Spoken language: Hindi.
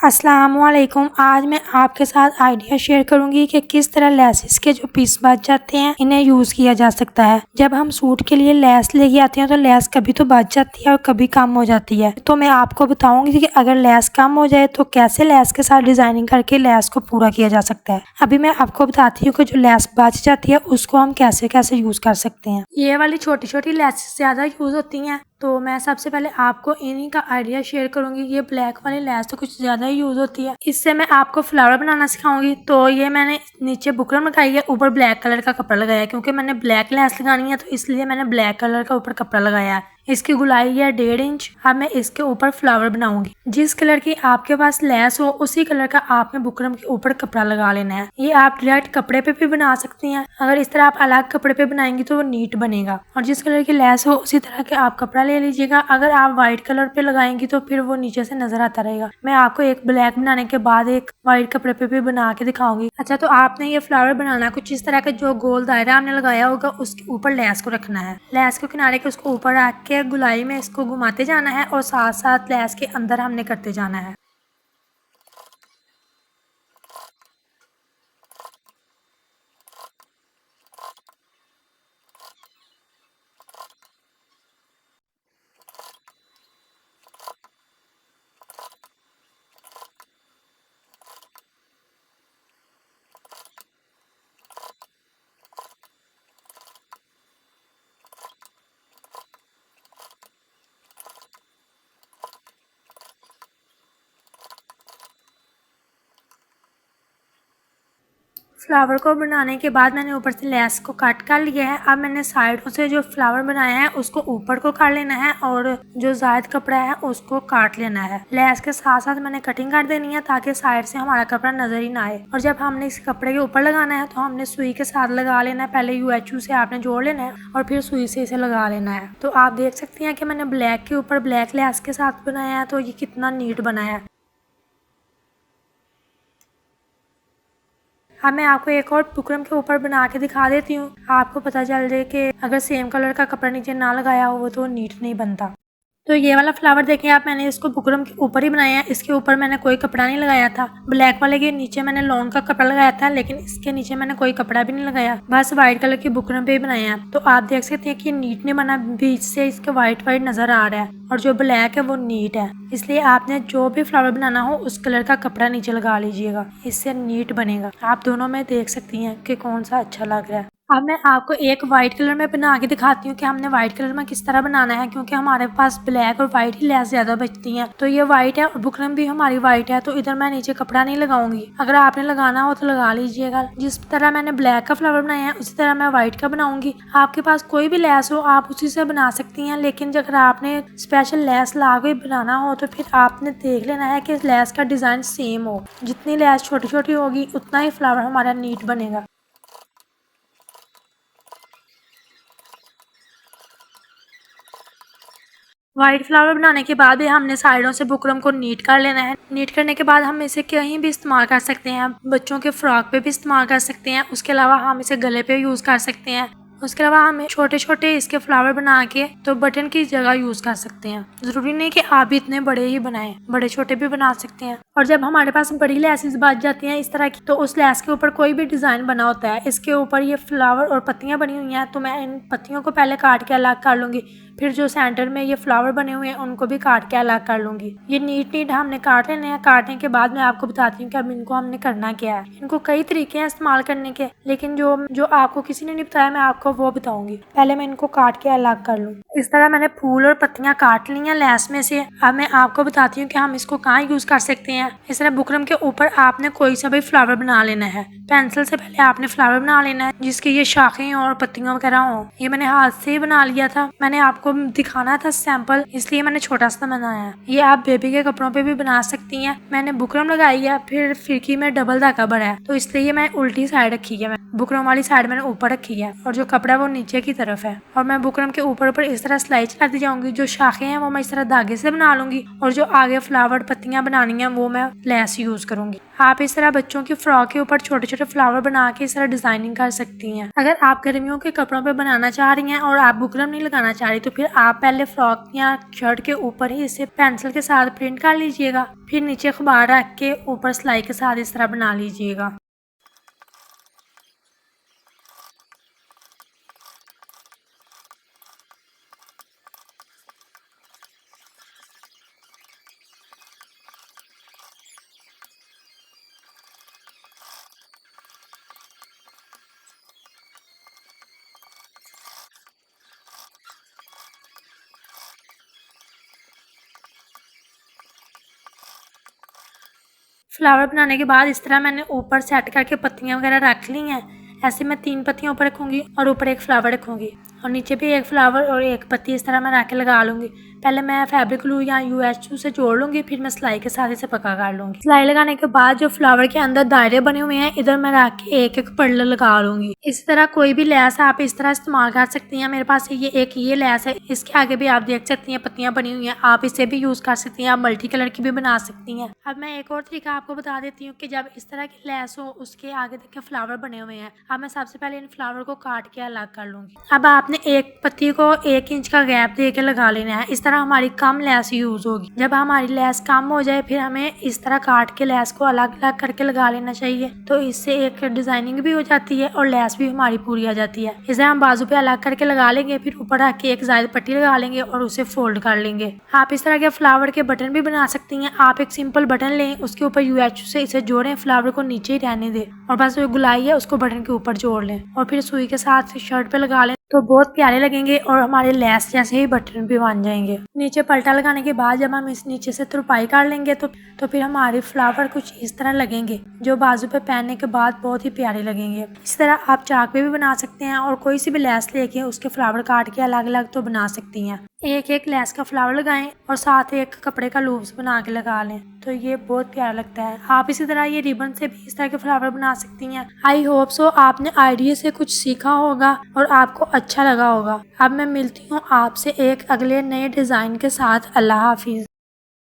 अस्सलामुअलैकुम। आज मैं आपके साथ आइडिया शेयर करूंगी कि किस तरह लेसेस के जो पीस बच जाते हैं इन्हें यूज किया जा सकता है। जब हम सूट के लिए लेस लेके आते हैं तो लेस कभी तो बच जाती है और कभी कम हो जाती है। तो मैं आपको बताऊंगी कि अगर लेस कम हो जाए तो कैसे लेस के साथ डिजाइनिंग करके लेस को पूरा किया जा सकता है। अभी मैं आपको बताती हूँ कि जो लेस बच जाती है उसको हम कैसे कैसे यूज कर सकते हैं। ये वाली छोटी छोटी लेसेस ज्यादा यूज होती हैं, तो मैं सबसे पहले आपको इन्हीं का आइडिया शेयर करूंगी। ये ब्लैक वाली लेस तो कुछ ज्यादा ही यूज होती है। इससे मैं आपको फ्लावर बनाना सिखाऊंगी। तो ये मैंने नीचे बुकरम लगाई है, ऊपर ब्लैक कलर का कपड़ा लगाया है। क्योंकि मैंने ब्लैक लेस लगानी है तो इसलिए मैंने ब्लैक कलर का ऊपर कपड़ा लगाया है। इसकी गुलाई है 1.5 इंच। अब मैं इसके ऊपर फ्लावर बनाऊंगी। जिस कलर की आपके पास लेस हो उसी कलर का आपने बुकरम के ऊपर कपड़ा लगा लेना है। ये आप डायरेक्ट कपड़े पे भी बना सकती हैं। अगर इस तरह आप अलग कपड़े पे बनाएंगी तो वो नीट बनेगा। और जिस कलर की लेस हो उसी तरह के आप कपड़ा ले लीजिएगा। अगर आप व्हाइट कलर पे लगाएंगी तो फिर वो नीचे से नजर आता रहेगा। मैं आपको एक ब्लैक बनाने के बाद एक व्हाइट कपड़े पे भी बना के दिखाऊंगी। अच्छा, तो आपने ये फ्लावर बनाना कुछ इस तरह का, जो गोल दायरा आपने लगाया होगा उसके ऊपर लेस को रखना है। लेस को किनारे के उसको ऊपर रख के गुलाई में इसको घुमाते जाना है और साथ साथ लेस के अंदर हमने करते जाना है। फ्लावर को बनाने के बाद मैंने ऊपर से लेस को कट कर लिया है। अब मैंने साइडों से जो फ्लावर बनाया है उसको ऊपर को काट लेना है और जो जायद कपड़ा है उसको काट लेना है। लेस के साथ साथ मैंने कटिंग कर देनी है ताकि साइड से हमारा कपड़ा नजर ही ना आए। और जब हमने इस कपड़े के ऊपर लगाना है तो हमने सुई के साथ लगा लेना है। पहले UHU से आपने जोड़ लेना है और फिर सुई से इसे लगा लेना है। तो आप देख सकती हैं कि मैंने ब्लैक के ऊपर ब्लैक लेस के साथ बनाया है, तो ये कितना नीट बना है। अब मैं आपको एक और बुकरम के ऊपर बना के दिखा देती हूँ। आपको पता चल जाए कि अगर सेम कलर का कपड़ा नीचे ना लगाया हो तो नीट नहीं बनता। तो ये वाला फ्लावर देखें आप, मैंने इसको बुकरम के ऊपर ही बनाया है। इसके ऊपर मैंने कोई कपड़ा नहीं लगाया था। ब्लैक वाले के नीचे मैंने लॉन का कपड़ा लगाया था, लेकिन इसके नीचे मैंने कोई कपड़ा भी नहीं लगाया, बस व्हाइट कलर की बुकरम पे ही बनाया है। तो आप देख सकते हैं कि नीट नहीं बना, बीच से इसके व्हाइट नजर आ रहा है और जो ब्लैक है वो नीट है। इसलिए आपने जो भी फ्लावर बनाना हो उस कलर का कपड़ा नीचे लगा लीजिएगा, इससे नीट बनेगा। आप दोनों में देख सकती हैं कि कौन सा अच्छा लग रहा है। अब मैं आपको एक व्हाइट कलर में बना के दिखाती हूँ कि हमने व्हाइट कलर में किस तरह बनाना है। क्योंकि हमारे पास ब्लैक और व्हाइट ही लेस ज्यादा बचती हैं। तो ये व्हाइट है और बुकरम भी हमारी व्हाइट है, तो इधर मैं नीचे कपड़ा नहीं लगाऊंगी। अगर आपने लगाना हो तो लगा लीजिएगा। जिस तरह मैंने ब्लैक का फ्लावर बनाया है उसी तरह मैं व्हाइट का बनाऊंगी। आपके पास कोई भी लेस हो आप उसी से बना सकती हैं, लेकिन अगर आपने स्पेशल लेस ला के बनाना हो तो फिर आपने देख लेना है कि लेस का डिजाइन सेम हो। जितनी लेस छोटी छोटी होगी उतना ही फ्लावर हमारा नीट बनेगा। व्हाइट फ्लावर बनाने के बाद भी हमने साइडों से बुकरम को नीट कर लेना है। नीट करने के बाद हम इसे कहीं भी इस्तेमाल कर सकते हैं। बच्चों के फ्रॉक पे भी इस्तेमाल कर सकते हैं। उसके अलावा हम इसे गले पे यूज कर सकते हैं। उसके अलावा हम छोटे छोटे इसके फ्लावर बना के तो बटन की जगह यूज कर सकते हैं। जरूरी नहीं कि आप भी इतने बड़े ही बनाएं, बड़े छोटे भी बना सकते हैं। और जब हमारे पास बड़ी लेसेस बच जाती हैं इस तरह की, तो उस लेस के ऊपर कोई भी डिजाइन बना होता है, इसके ऊपर ये फ्लावर और पत्तियां बनी हुई हैं, तो मैं इन पत्तियों को पहले काट के अलग कर लूंगी। फिर जो सेंटर में ये फ्लावर बने हुए हैं उनको भी काट के अलग कर लूंगी। ये नीट नीट हमने काट लेने हैं। काटने के बाद मैं आपको बताती हूँ कि अब इनको हमने करना क्या है। इनको कई तरीके हैं इस्तेमाल करने के, लेकिन जो जो आपको किसी ने नहीं बताया मैं आपको वो बताऊंगी। पहले मैं इनको काट के अलग कर लूँ। इस तरह मैंने फूल और पत्तियां काट ली हैं लेस में से। अब मैं आपको बताती हूँ कि हम इसको कहाँ यूज कर सकते हैं। इस तरह बुकरम के ऊपर आपने कोई सा भी फ्लावर बना लेना है। पेंसिल से पहले आपने फ्लावर बना लेना है जिसकी ये शाखें और पत्तियां वगैरह हो। ये मैंने हाथ से ही बना लिया था, मैंने आपको दिखाना था सैंपल, इसलिए मैंने छोटा सा बनाया है। ये आप बेबी के कपड़ों पे भी बना सकती हैं। मैंने बुकरम लगाई है, फिर फिरकी में डबल धागा भरा है, तो इसलिए मैं उल्टी साइड रखी है। बुकरम वाली साइड मैंने ऊपर रखी है और जो कपड़ा वो नीचे की तरफ है। और मैं बुकरम के ऊपर ऊपर इस तरह सिलाई चलाती जाऊंगी। जो शाखें हैं वो मैं इस तरह धागे से बना लूंगी और जो आगे फ्लावर पत्तियां बनानी है वो मैं लेस यूज करूंगी। आप इस तरह बच्चों की फ्रॉक के ऊपर छोटे छोटे छोटे फ्लावर बना के इस तरह डिजाइनिंग कर सकती हैं। अगर आप गर्मियों के कपड़ों पे बनाना चाह रही हैं और आप बुकरम नहीं लगाना चाह रही तो फिर आप पहले फ्रॉक या शर्ट के ऊपर ही इसे पेंसिल के साथ प्रिंट कर लीजिएगा, फिर नीचे अखबार रख के ऊपर सिलाई के साथ इस तरह बना लीजिएगा। फ्लावर बनाने के बाद इस तरह मैंने ऊपर सेट करके पत्तियां वगैरह रख ली हैं। ऐसे मैं 3 पत्तियां ऊपर रखूंगी और ऊपर एक फ्लावर रखूंगी और नीचे भी एक फ्लावर और एक पत्ती इस तरह मैं रख के लगा लूंगी। पहले मैं फैब्रिक ग्लू या UHU से जोड़ लूंगी, फिर मैं सिलाई के साथ इसे पक्का कर लूंगी। सिलाई लगाने के बाद जो फ्लावर के अंदर दायरे बने हुए हैं इधर मैं रख के एक एक पर्ल लगा लूंगी। इसी तरह कोई भी लैस आप इस तरह इस्तेमाल कर सकती हैं। मेरे पास ये लैस है, इसके आगे भी आप देख सकती हैं पत्तियां बनी हुई हैं, आप इसे भी यूज कर सकती हैं, आप मल्टी कलर की भी बना सकती हैं। अब मैं एक और तरीका आपको बता देती हूँ कि जब इस तरह की लैस हो उसके आगे देखे फ्लावर बने हुए हैं। अब मैं सबसे पहले इन फ्लावर को काट के अलग कर लूंगी। अब आपने एक पत्ती को 1 इंच का गैप दे के लगा लेना है। इस तरह हमारी कम लैस यूज होगी। जब हमारी लैस कम हो जाए फिर हमें इस तरह काट के लैस को अलग अलग करके लगा लेना चाहिए, तो इससे एक डिजाइनिंग भी हो जाती है और लैस भी हमारी पूरी आ जाती है। इसे हम बाजू पे अलग करके लगा लेंगे, फिर ऊपर रख के एक जायद पट्टी लगा लेंगे और उसे फोल्ड कर लेंगे। आप इस तरह के फ्लावर के बटन भी बना सकती हैं। आप एक सिंपल बटन लें, उसके ऊपर UHU से इसे जोड़ें, फ्लावर को नीचे ही रहने दें और बस जो गुलाई है उसको बटन के ऊपर जोड़ लें और फिर सुई के साथ शर्ट पे लगा लें, तो बहुत प्यारे लगेंगे और हमारे लैस जैसे ही बटन भी बन जाएंगे। नीचे पलटा लगाने के बाद जब हम इस नीचे से तुरपाई कर लेंगे तो फिर हमारे फ्लावर कुछ इस तरह लगेंगे जो बाजू पे पहनने के बाद बहुत ही प्यारे लगेंगे। इस तरह आप चाक पे भी बना सकते हैं और कोई सी भी लैस लेके उसके फ्लावर काट के अलग अलग तो बना सकती हैं। एक एक लैस का फ्लावर लगाएं और साथ एक कपड़े का लूप्स बना के लगा लें, तो ये बहुत प्यारा लगता है। आप इसी तरह ये रिबन से भी इस तरह के फ्लावर बना सकती हैं। आई होप सो आपने आइडिया से कुछ सीखा होगा और आपको अच्छा लगा होगा। अब मैं मिलती हूँ आपसे एक अगले नए डिजाइन के साथ। अल्लाह हाफिज।